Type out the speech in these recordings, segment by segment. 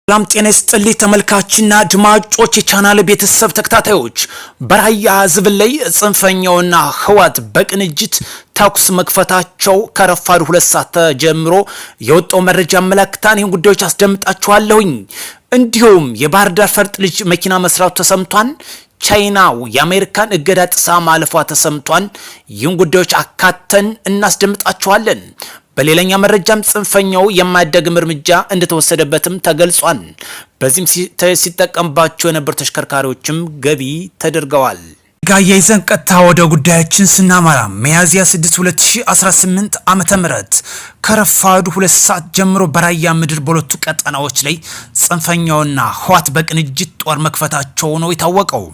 ሰላም ጤና ይስጥልኝ ተመልካችና አድማጮች የቻናል ቤተሰብ ተከታታዮች በራያ ህዝብ ላይ ጽንፈኛውና ህወሓት በቅንጅት ተኩስ መክፈታቸው ከረፋዱ 2 ሰዓት ጀምሮ የወጣው መረጃ አመላክታን ይህን ጉዳዮች አስደምጣችኋለሁኝ። እንዲሁም የባህር ዳር ፈርጥ ልጅ መኪና መስራቱ ተሰምቷል። ቻይናው የአሜሪካን እገዳ ጥሳ ማለፏ ተሰምቷል። ይህን ጉዳዮች አካተን እናስደምጣችኋለን። በሌላኛ መረጃም ጽንፈኛው የማይደግም እርምጃ እንደተወሰደበትም ተገልጿል። በዚህም ሲጠቀምባቸው የነበሩ ተሽከርካሪዎችም ገቢ ተደርገዋል። ጋያይዘን ቀጥታ ወደ ጉዳያችን ስናመራ ሚያዝያ 6 2018 ዓመተ ምህረት ከረፋዱ 2 ሰዓት ጀምሮ በራያ ምድር በሁለቱ ቀጠናዎች ላይ ጽንፈኛውና ህወሓት በቅንጅት ጦር መክፈታቸው ነው የታወቀው።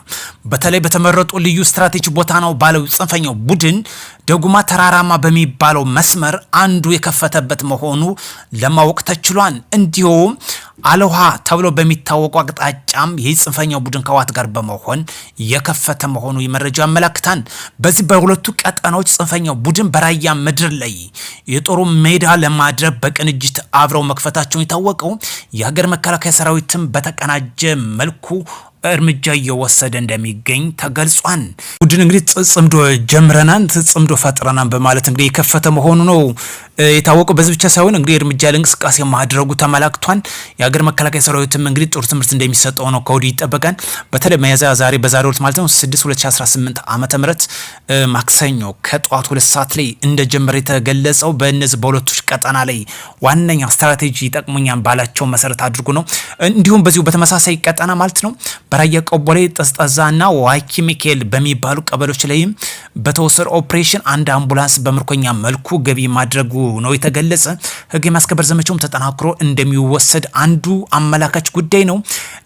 በተለይ በተመረጡ ልዩ ስትራቴጂ ቦታ ነው ባለው ጽንፈኛው ቡድን ደጉማ ተራራማ በሚባለው መስመር አንዱ የከፈተበት መሆኑ ለማወቅ ተችሏል። እንዲሁም አለውሃ ተብሎ በሚታወቀው አቅጣጫም የጽንፈኛው ቡድን ከህወሓት ጋር በመሆን የከፈተ መሆኑ የመረጃ አመላክታን። በዚህ በሁለቱ ቀጠናዎች ጽንፈኛው ቡድን በራያ ምድር ላይ የጦሩ ሜዳ ለማድረግ በቅንጅት አብረው መክፈታቸውን የታወቀው የሀገር መከላከያ ሰራዊትም በተቀናጀ መልኩ እርምጃ እየወሰደ እንደሚገኝ ተገልጿል። ቡድን እንግዲህ ጽምዶ ጀምረናን ጽምዶ ፈጥረናን በማለት እንግዲህ የከፈተ መሆኑ ነው የታወቀው። በዚህ ብቻ ሳይሆን እንግዲህ እርምጃ ለእንቅስቃሴ ማድረጉ ተመላክቷል። የሀገር መከላከያ ሰራዊትም እንግዲህ ጥሩ ትምህርት እንደሚሰጠው ነው ከወዲሁ ይጠበቃል። በተለይ ዛሬ በዛሬው ዕለት ማለት ነው 6 2018 ዓመተ ምህረት ማክሰኞ ከጧቱ 2 ሰዓት ላይ እንደጀመረ የተገለጸው በእነዚህ በሁለቱ ቀጠና ላይ ዋነኛ ስትራቴጂ ይጠቅሙኛል ባላቸው መሰረት አድርጎ ነው። እንዲሁም በዚሁ በተመሳሳይ ቀጠና ማለት ነው በራያ ቆቦሌ ጠስጠዛና ዋኪ ሚካኤል በሚባሉ ቀበሌዎች ላይም በተወሰደ ኦፕሬሽን አንድ አምቡላንስ በምርኮኛ መልኩ ገቢ ማድረጉ ነው የተገለጸ። ህግ የማስከበር ዘመቻውም ተጠናክሮ እንደሚወሰድ አንዱ አመላካች ጉዳይ ነው።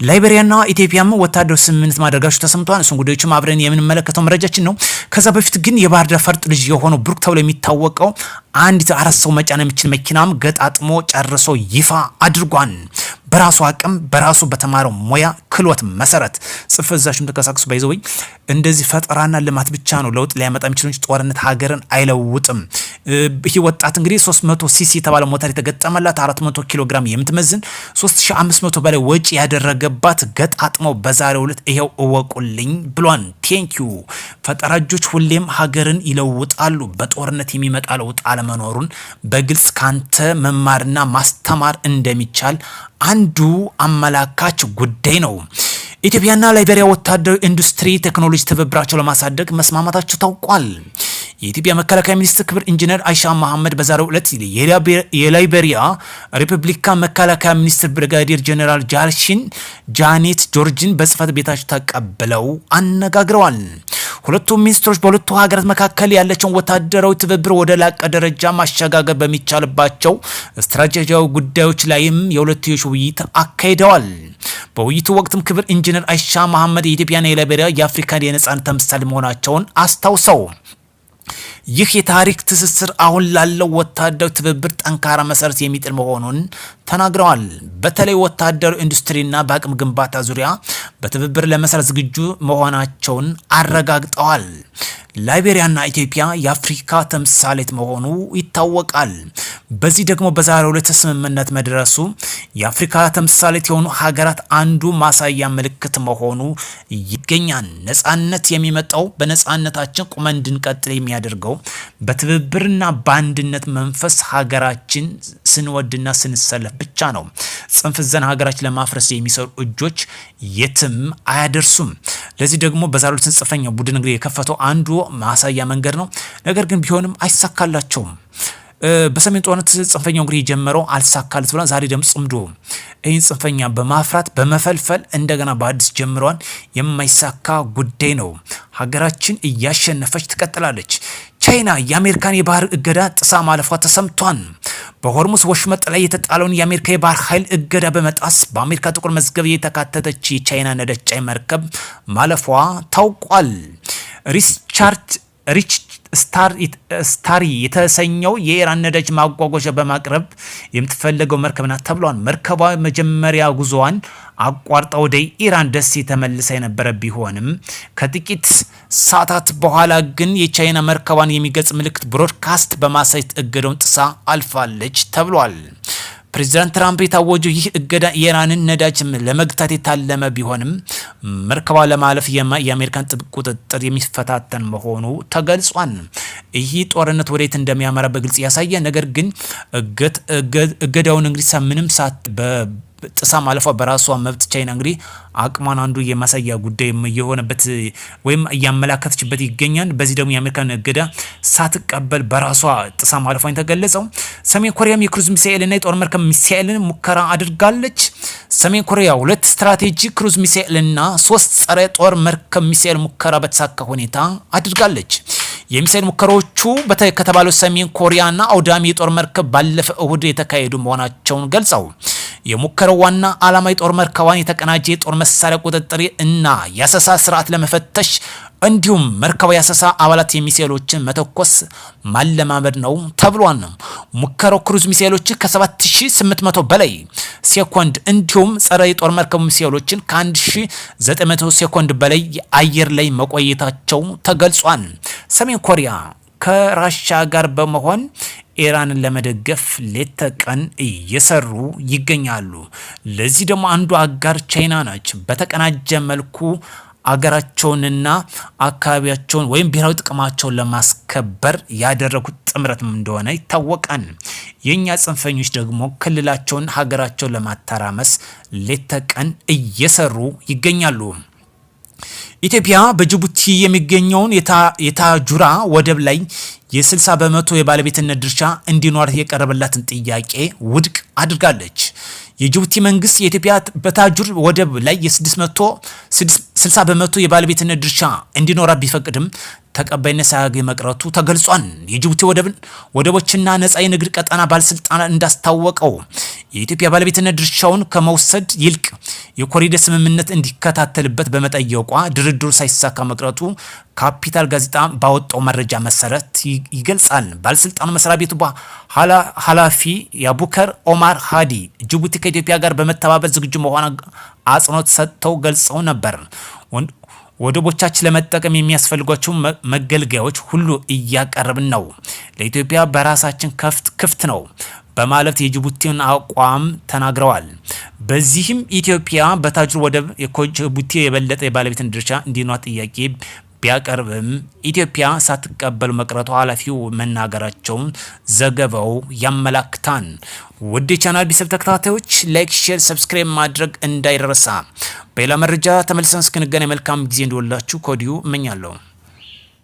ላይቤሪያና ኢትዮጵያም ወታደራዊ ስምምነት ማድረጋቸው ተሰምቷል። እሱን ጉዳዮችም አብረን የምንመለከተው መረጃችን ነው። ከዛ በፊት ግን የባህር ዳር ፈርጥ ልጅ የሆነው ብሩክ ተብሎ የሚታወቀው አንዲት 4 ሰው መጫን የሚችል መኪናም ገጣጥሞ ጨርሶ ይፋ አድርጓል። በራሱ አቅም በራሱ በተማረው ሙያ ክሎት መሰረት ጽፈዛሽም ተከሳክሱ ባይዘውኝ እንደዚህ ፈጠራና ልማት ብቻ ነው ለውጥ ሊያመጣ የሚችለው እንጂ ጦርነት ሀገርን አይለውጥም። ይህ ወጣት እንግዲህ 300 ሲሲ የተባለ ሞተር የተገጠመላት 400 ኪሎ ግራም የምትመዝን 3500 በላይ ወጪ ያደረገባት ገጣጥመው በዛሬው ዕለት ይሄው እወቁልኝ ብሏን። ቴንኪዩ ፈጠራጆች ሁሌም ሀገርን ይለውጣሉ። በጦርነት የሚመጣ ለውጥ አለመኖሩን በግልጽ ካንተ መማርና ማስተማር እንደሚቻል አንዱ አመላካች ጉዳይ ነው። ኢትዮጵያና ላይቤሪያ ወታደራዊ ኢንዱስትሪ ቴክኖሎጂ ትብብራቸው ለማሳደግ መስማማታቸው ታውቋል። የኢትዮጵያ መከላከያ ሚኒስትር ክብር ኢንጂነር አይሻ መሐመድ በዛሬው ዕለት የላይቤሪያ ሪፐብሊካን መከላከያ ሚኒስትር ብሪጋዴር ጀነራል ጃኔት ጆርጅን በጽህፈት ቤታቸው ተቀብለው አነጋግረዋል። ሁለቱም ሚኒስትሮች በሁለቱ ሀገራት መካከል ያለውን ወታደራዊ ትብብር ወደ ላቀ ደረጃ ማሸጋገር በሚቻልባቸው ስትራቴጂያዊ ጉዳዮች ላይም የሁለትዮሽ ውይይት አካሂደዋል። በውይይቱ ወቅትም ክብር ኢንጂነር አይሻ መሐመድ የኢትዮጵያና የላይቤሪያ የአፍሪካ የነጻነት ተምሳሌ መሆናቸውን አስታውሰው ይህ የታሪክ ትስስር አሁን ላለው ወታደራዊ ትብብር ጠንካራ መሰረት የሚጥል መሆኑን ተናግረዋል። በተለይ ወታደራዊ ኢንዱስትሪና በአቅም ግንባታ ዙሪያ በትብብር ለመስራት ዝግጁ መሆናቸውን አረጋግጠዋል። ላይቤሪያና ኢትዮጵያ የአፍሪካ ተምሳሌት መሆኑ ይታወቃል። በዚህ ደግሞ በዛሬው ዕለት ስምምነት መድረሱ የአፍሪካ ተምሳሌት የሆኑ ሀገራት አንዱ ማሳያ ምልክት መሆኑ ይገኛል። ነጻነት የሚመጣው በነጻነታችን ቁመን እንድንቀጥል የሚያደርገው በትብብርና በአንድነት መንፈስ ሀገራችን ስንወድና ስንሰለፍ ብቻ ነው። ጽንፍ ዘን ሀገራችን ለማፍረስ የሚሰሩ እጆች የትም አያደርሱም። ለዚህ ደግሞ በዛሬው ዕለት ጽንፈኛው ቡድን እንግዲህ የከፈተው አንዱ ማሳያ መንገድ ነው። ነገር ግን ቢሆንም አይሳካላቸውም። በሰሜን ጦርነት ጽንፈኛው እንግዲህ የጀመረው አልሳካለት ብሏል። ዛሬ ደግሞ ጽምዶ ይህን ጽንፈኛ በማፍራት በመፈልፈል እንደገና በአዲስ ጀምረዋል። የማይሳካ ጉዳይ ነው። ሀገራችን እያሸነፈች ትቀጥላለች። ቻይና የአሜሪካን የባህር እገዳ ጥሳ ማለፏ ተሰምቷል። በሆርሙዝ ወሽመጥ ላይ የተጣለውን የአሜሪካ የባህር ኃይል እገዳ በመጣስ በአሜሪካ ጥቁር መዝገብ የተካተተች የቻይና ነዳጅ ጫኝ መርከብ ማለፏ ታውቋል። ሪች ስታሪ የተሰኘው የኢራን ነዳጅ ማጓጓዣ በማቅረብ የምትፈለገው መርከብ ናት ተብሏል። መርከቧ መጀመሪያ ጉዞዋን አቋርጣ ወደ ኢራን ደሴት ተመልሳ የነበረ ቢሆንም ከጥቂት ሰዓታት በኋላ ግን የቻይና መርከቧን የሚገልጽ ምልክት ብሮድካስት በማሳየት እገዳውን ጥሳ አልፋለች ተብሏል። በፕሬዝዳንት ትራምፕ የታወጀው ይህ እገዳ የኢራንን ነዳጅ ለመግታት የታለመ ቢሆንም መርከቧ ለማለፍ የአሜሪካን ጥብቅ ቁጥጥር የሚፈታተን መሆኑ ተገልጿል። ይህ ጦርነት ወዴት እንደሚያመራ በግልጽ ያሳየ፣ ነገር ግን እገዳውን እንግዲህ ምንም ሳት ጥሳ ማለፏ በራሷ መብት ቻይና እንግዲህ አቅሟን አንዱ የማሳያ ጉዳይ የሆነበት ወይም እያመላከተችበት ይገኛል። በዚህ ደግሞ የአሜሪካን እገዳ ሳትቀበል በራሷ ጥሳ ማለፏን የተገለጸው። ሰሜን ኮሪያም የክሩዝ ሚሳኤልና የጦር መርከብ ሚሳኤልን ሙከራ አድርጋለች። ሰሜን ኮሪያ 2 ስትራቴጂ ክሩዝ ሚሳኤልና 3 ጸረ ጦር መርከብ ሚሳኤል ሙከራ በተሳካ ሁኔታ አድርጋለች። የሚሳኤል ሙከራዎቹ ከተባለው ሰሜን ኮሪያና አውዳሚ የጦር መርከብ ባለፈ እሁድ የተካሄዱ መሆናቸውን ገልጸው የሙከራው ዋና ዓላማ የጦር መርከቧን የተቀናጀ የጦር መሳሪያ ቁጥጥር እና የአሰሳ ስርዓት ለመፈተሽ እንዲሁም መርከቧ የአሰሳ አባላት የሚሳኤሎችን መተኮስ ማለማመድ ነው ተብሏል። ሙከራው ክሩዝ ሚሳኤሎችን ከ7800 በላይ ሴኮንድ እንዲሁም ጸረ የጦር መርከብ ሚሳኤሎችን ከ1900 ሴኮንድ በላይ አየር ላይ መቆየታቸው ተገልጿል። ሰሜን ኮሪያ ከራሻ ጋር በመሆን ኢራንን ለመደገፍ ሌት ተቀን እየሰሩ ይገኛሉ። ለዚህ ደግሞ አንዱ አጋር ቻይና ነች። በተቀናጀ መልኩ አገራቸውንና አካባቢያቸውን ወይም ብሔራዊ ጥቅማቸውን ለማስከበር ያደረጉት ጥምረት እንደሆነ ይታወቃል። የኛ ጽንፈኞች ደግሞ ክልላቸውን ሀገራቸውን ለማተራመስ ሌት ተቀን እየሰሩ ይገኛሉ። ኢትዮጵያ በጅቡቲ የሚገኘውን የታጁራ ወደብ ላይ የ60 በመቶ የባለቤትነት ድርሻ እንዲኖር የቀረበላትን ጥያቄ ውድቅ አድርጋለች። የጅቡቲ መንግስት የኢትዮጵያ በታጁር ወደብ ላይ የ60 በመቶ የባለቤትነት ድርሻ እንዲኖራ ቢፈቅድም ተቀባይነት ሳያገኝ መቅረቱ ተገልጿል። የጅቡቲ ወደቦችና ነጻ የንግድ ቀጠና ባለስልጣን እንዳስታወቀው የኢትዮጵያ ባለቤትነት ድርሻውን ከመውሰድ ይልቅ የኮሪደር ስምምነት እንዲከታተልበት በመጠየቋ ድርድሩ ሳይሳካ መቅረቱ ካፒታል ጋዜጣ ባወጣው መረጃ መሰረት ይገልጻል። ባለስልጣኑ መስሪያ ቤቱ ኃላፊ የአቡከር ኦማር ሃዲ ጅቡቲ ከኢትዮጵያ ጋር በመተባበር ዝግጁ መሆኗን አጽንኦት ሰጥተው ገልጸው ነበር። ወደቦቻችን ለመጠቀም የሚያስፈልጓቸው መገልገያዎች ሁሉ እያቀረብን ነው፣ ለኢትዮጵያ በራሳችን ክፍት ነው በማለት የጅቡቲን አቋም ተናግረዋል። በዚህም ኢትዮጵያ በታጁር ወደብ የጅቡቲ የበለጠ የባለቤትን ድርሻ እንዲኖር ጥያቄ ቢያቀርብም ኢትዮጵያ ሳትቀበል መቅረቷ ኃላፊው መናገራቸውን ዘገባው ያመላክታል። ውድ የቻናል ቤተሰብ ተከታታዮች ላይክ፣ ሼር፣ ሰብስክራይብ ማድረግ እንዳይረሳ። በሌላ መረጃ ተመልሰን እስክንገናኝ መልካም ጊዜ እንዲወላችሁ ከወዲሁ እመኛለሁ።